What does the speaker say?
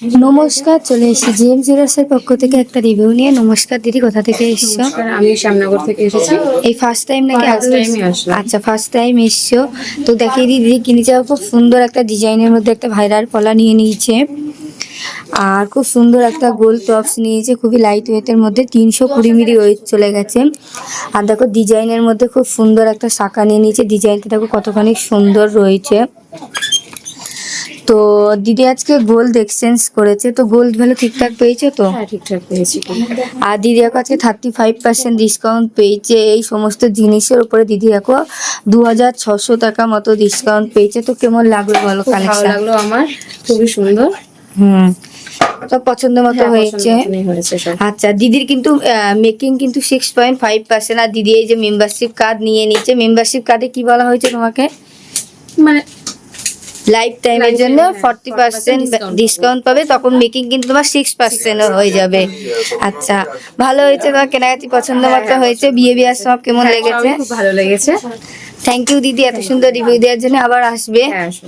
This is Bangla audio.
নমস্কার, চলে এসেছি জিএম জুয়েলার্সের পক্ষ থেকে একটা রিভিউ নিয়ে। নমস্কার দিদি, কোথা থেকে এসছো? আমি শ্যামনগর থেকে এসেছি। এই ফার্স্ট টাইম নাকি? First time ই আসলাম। আচ্ছা, ফার্স্ট টাইম এসছো তো দেখিয়ে দিদি কিনেছে। খুব সুন্দর একটা ডিজাইনের মধ্যে একটা ভাইরাল পলা নিয়ে নিয়েছে, আর খুব সুন্দর একটা গোল টপস নিয়েছে, খুবই লাইট ওয়েটের মধ্যে 320 মিলি ওয়েট চলে গেছে। আর দেখো ডিজাইনের মধ্যে খুব সুন্দর একটা শাখা নিয়ে নিয়েছে, ডিজাইনটা দেখো কতখানি সুন্দর রয়েছে। তো দিদি আজকে গোল্ড এক্সচেঞ্জ করেছে, তো গোল্ড ভ্যালু ঠিকঠাক পেয়েছে তো? হ্যাঁ, ঠিকঠাক পেয়েছি। আর দিদি এখন আজকে 35% ডিসকাউন্ট পেয়েছে এই সমস্ত জিনিসের উপরে। দিদি এখন 2600 টাকা মতো ডিসকাউন্ট পেয়েছে। তো কেমন লাগলো বলো খুব ভালো কালেকশন? লাগলো আমার, খুবই সুন্দর। তো পছন্দ মতো হ্যাঁ, হয়েছে। পছন্দ মতনই হয়েছে সব। আচ্ছা, দিদির কিন্তু মেকিং কিন্তু 6.5%। আর দিদি এই যে মেম্বারশিপ কার্ড নিয়ে নিচ্ছে। মেম্বারশিপ কার্ডে কি বলা হয়েছে তোমাকে? মানে লাইফ টাইমের জন্য 40% ডিসকাউন্ট পাবে, তখন মেকিং কিন্তু তোমার 6% হয়ে যাবে। আচ্ছা, ভালো হয়েছে, তোমার কেনাকাটি পছন্দ মতো হয়েছে। বিয়ে সব কেমন হ্যাঁ, লেগেছে? সবই খুব ভালো লেগেছে। থ্যাংক ইউ দিদি এত সুন্দর রিভিউ দেওয়ার জন্য। আবার আসবে। হ্যাঁ, আসো।